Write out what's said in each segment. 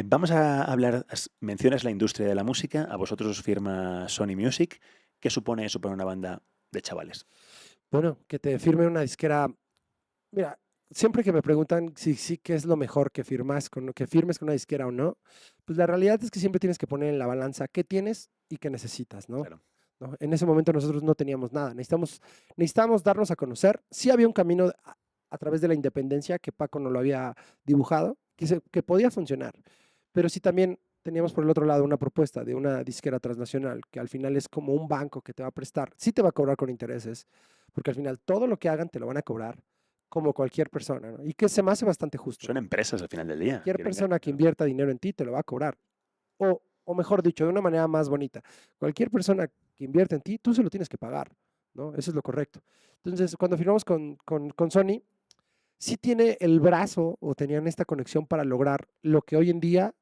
Vamos a hablar, mencionas la industria de la música, a vosotros os firma Sony Music. ¿Qué supone eso para una banda de chavales? Bueno, que te firme una disquera. Mira, siempre que me preguntan si sí, qué es lo mejor que firmes con una disquera o no, pues la realidad es que siempre tienes que poner en la balanza qué tienes y qué necesitas, ¿no? Claro. ¿No? En ese momento nosotros no teníamos nada, necesitábamos darnos a conocer. Sí había un camino a través de la independencia que Paco nos lo había dibujado, que podía funcionar, pero sí también teníamos por el otro lado una propuesta de una disquera transnacional que al final es como un banco que te va a prestar, sí te va a cobrar con intereses, porque al final todo lo que hagan te lo van a cobrar como cualquier persona, ¿no? Y que se me hace bastante justo. Son empresas al final del día Cualquier que vengan. persona que Claro. invierta dinero en ti te lo va a cobrar. O mejor dicho, de una manera más bonita, cualquier persona que invierte en ti, tú se lo tienes que pagar, ¿no? Eso es lo correcto. Entonces, cuando firmamos con Sony, sí tiene el brazo o tenían esta conexión para lograr lo que hoy en día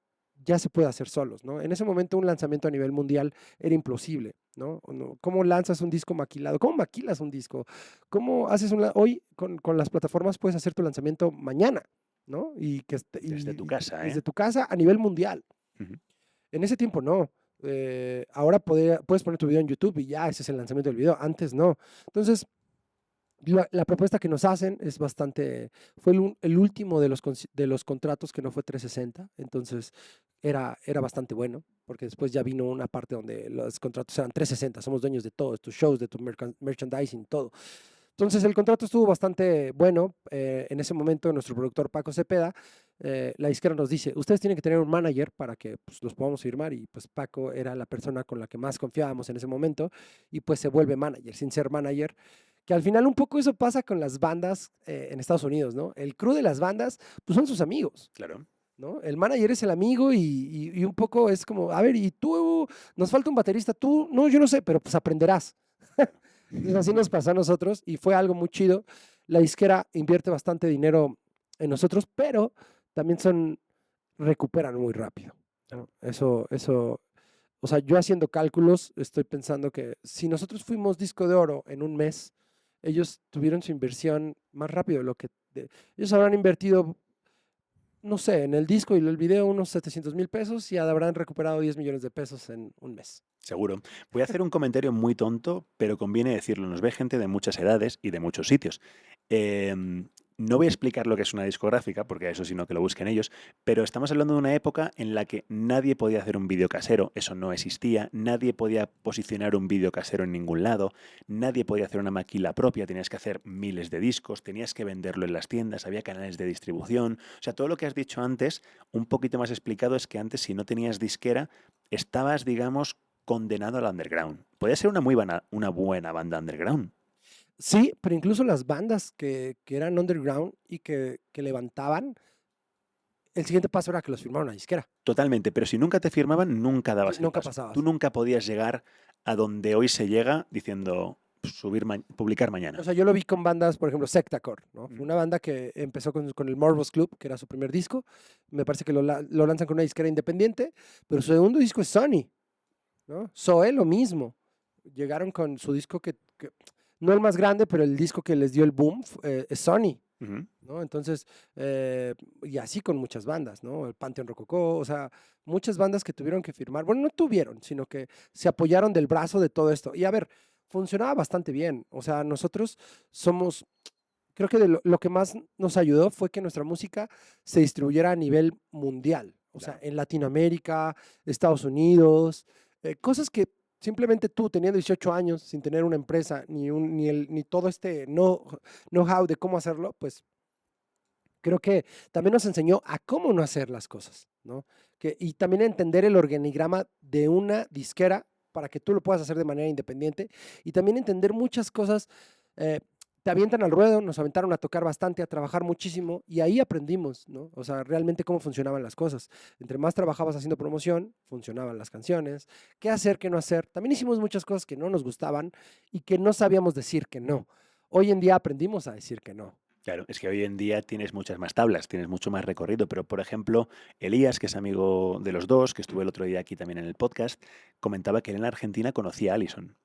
ya se puede hacer solos, ¿no? En ese momento un lanzamiento a nivel mundial era imposible, ¿no? ¿Cómo lanzas un disco maquilado? ¿Cómo maquilas un disco? ¿Cómo haces hoy con las plataformas puedes hacer tu lanzamiento mañana, ¿no? Desde tu Y casa, desde ¿eh? tu casa a nivel mundial. Ujú. En ese tiempo no. Ahora puedes poner tu video en YouTube y ya, ese es el lanzamiento del video. Antes no. Entonces, la propuesta que nos hacen es bastante, fue el último de los contratos que no fue 360, entonces era bastante bueno, porque después ya vino una parte donde los contratos eran 360, somos dueños de todo, tus shows, de tu merchandising, todo. Entonces el contrato estuvo bastante bueno. En ese momento nuestro productor Paco Cepeda, la disquera nos dice, ustedes tienen que tener un manager para que pues, los podamos firmar y pues Paco era la persona con la que más confiábamos en ese momento y pues se vuelve manager, sin ser manager, que al final un poco eso pasa con las bandas en Estados Unidos, ¿no? El crew de las bandas pues son sus amigos. Claro. ¿No? El manager es el amigo y un poco es como, a ver, y tú, nos falta un baterista, tú, no, yo no sé, pero pues aprenderás. Entonces así nos pasó a nosotros y fue algo muy chido. La disquera invierte bastante dinero en nosotros, pero también recuperan muy rápido, Claro. ¿no? O sea, yo haciendo cálculos, estoy pensando que si nosotros fuimos disco de oro en un mes, ellos tuvieron su inversión más rápido de ellos habrán invertido, no sé, en el disco y el video unos 700,000 pesos y habrán recuperado 10 millones de pesos en un mes. Seguro. Voy a hacer un comentario muy tonto, pero conviene decirlo. Nos ve gente de muchas edades y de muchos sitios. No voy a explicar lo que es una discográfica, porque eso sino que lo busquen ellos, pero estamos hablando de una época en la que nadie podía hacer un vídeo casero, eso no existía, nadie podía posicionar un vídeo casero en ningún lado, nadie podía hacer una maquila propia, tenías que hacer miles de discos, tenías que venderlo en las tiendas, había canales de distribución. O sea, todo lo que has dicho antes, un poquito más explicado, es que antes si no tenías disquera, estabas, digamos, condenado al underground. Podía ser una buena banda underground. Sí, pero incluso las bandas que eran underground y que levantaban, el siguiente paso era que los firmara una disquera. Totalmente, pero si nunca te firmaban, nunca Y dabas el nunca paso. Tú pasabas. nunca podías llegar a donde hoy se llega diciendo publicar O mañana. sea, yo lo vi con bandas, por ejemplo, Sectacore, ¿no? Fue Mm. una banda que empezó con el Morbos Club, que era su primer disco. Me parece que lo lanzan con una disquera independiente, pero su segundo disco es Sony, ¿no? Zoe lo mismo. Llegaron con su disco no el más grande, pero el disco que les dio el boom es Sony, Ujú. ¿no? Entonces, y así con muchas bandas, ¿no? El Panteón Rococó, o sea, muchas bandas que tuvieron que firmar, bueno, no tuvieron, sino que se apoyaron del brazo de todo esto. Y a ver, funcionaba bastante bien, o sea, nosotros somos, creo que lo que más nos ayudó fue que nuestra música se distribuyera a nivel mundial, o sea, Claro. en Latinoamérica, Estados Unidos, cosas que simplemente tú, teniendo 18 años, sin tener una empresa, ni todo este know-how de cómo hacerlo, pues creo que también nos enseñó a cómo no hacer las cosas, ¿no? Y también a entender el organigrama de una disquera para que tú lo puedas hacer de manera independiente y también entender muchas cosas. eh, Te avientan al ruedo, nos aventaron a tocar bastante, a trabajar muchísimo y ahí aprendimos, ¿no? O sea, realmente cómo funcionaban las cosas. Entre más trabajabas haciendo promoción, funcionaban las canciones, qué hacer, qué no hacer. También hicimos muchas cosas que no nos gustaban y que no sabíamos decir que no. Hoy en día aprendimos a decir que no. Claro, es que hoy en día tienes muchas más tablas, tienes mucho más recorrido, pero por ejemplo, Elías, que es amigo de los dos, que estuvo el otro día aquí también en el podcast, comentaba que él en Argentina conocía a Allison.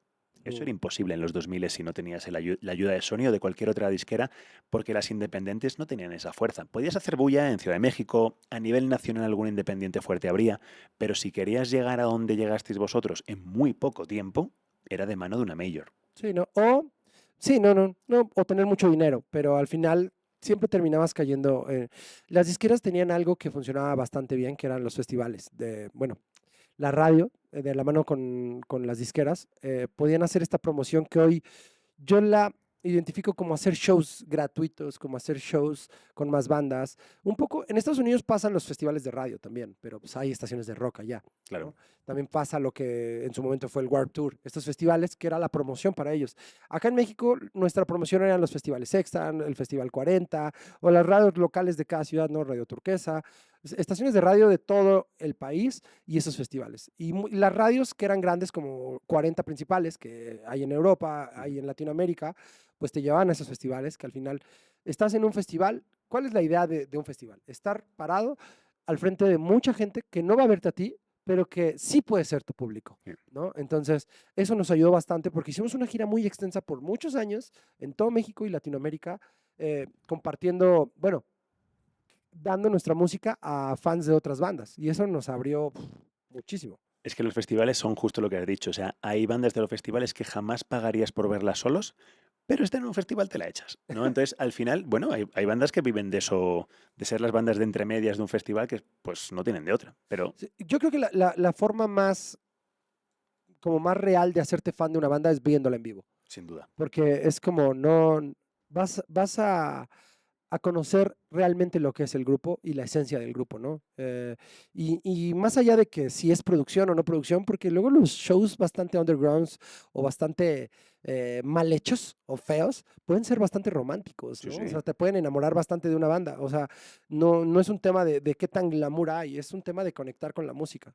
Eso Mm. era imposible en los 2000 si no tenías la ayuda de Sony o de cualquier otra disquera, porque las independientes no tenían esa fuerza. Podías hacer bulla en Ciudad de México, a nivel nacional algún independiente fuerte habría, pero si querías llegar a donde llegasteis vosotros en muy poco tiempo, era de mano de una major. Sí, ¿no? O, sí, no, o tener mucho dinero, pero al final siempre terminabas cayendo. Las disqueras tenían algo que funcionaba bastante bien, que eran los festivales. Bueno, la radio, de la mano con las disqueras, podían hacer esta promoción que hoy yo la identifico como hacer shows gratuitos, como hacer shows con más bandas. Un poco, en Estados Unidos pasan los festivales de radio también, pero pues hay estaciones de rock allá, Claro. ¿no? También pasa lo que en su momento fue el Warped Tour, estos festivales que era la promoción para ellos. Acá en México nuestra promoción eran los festivales Extra, el Festival 40 o las radios locales de cada ciudad, ¿no? Radio Turquesa, estaciones de radio de todo el país y esos festivales. Y las radios que eran grandes como 40 principales que hay en Europa, Ujú. hay en Latinoamérica, pues te llevaban a esos festivales que al final estás en un festival. ¿Cuál es la idea de un festival? Estar parado al frente de mucha gente que no va a verte a ti, pero que sí puede ser tu público, Sí. ¿no? Entonces, eso nos ayudó bastante porque hicimos una gira muy extensa por muchos años en todo México y Latinoamérica, compartiendo, bueno, dando nuestra música a fans de otras bandas. Y eso nos abrió muchísimo. Es que los festivales son justo lo que has dicho. O sea, hay bandas de los festivales que jamás pagarías por verlas solos, pero están en un festival te la echas, ¿no? Entonces, al final, bueno, hay bandas que viven de eso, de ser las bandas de entre medias de un festival que pues no tienen de otra. Pero Sí, yo creo que la forma más, como más real de hacerte fan de una banda es viéndola en vivo. sin duda. Porque es como no, vas a conocer realmente lo que es el grupo y la esencia del grupo, ¿no? Y más allá de que si es producción o no producción, porque luego los shows bastante undergrounds o bastante mal hechos o feos pueden ser bastante románticos, Sí, ¿no? O sea, sí. te pueden enamorar bastante de una banda. O sea, no es un tema de qué tan glamour hay, es un tema de conectar con la música.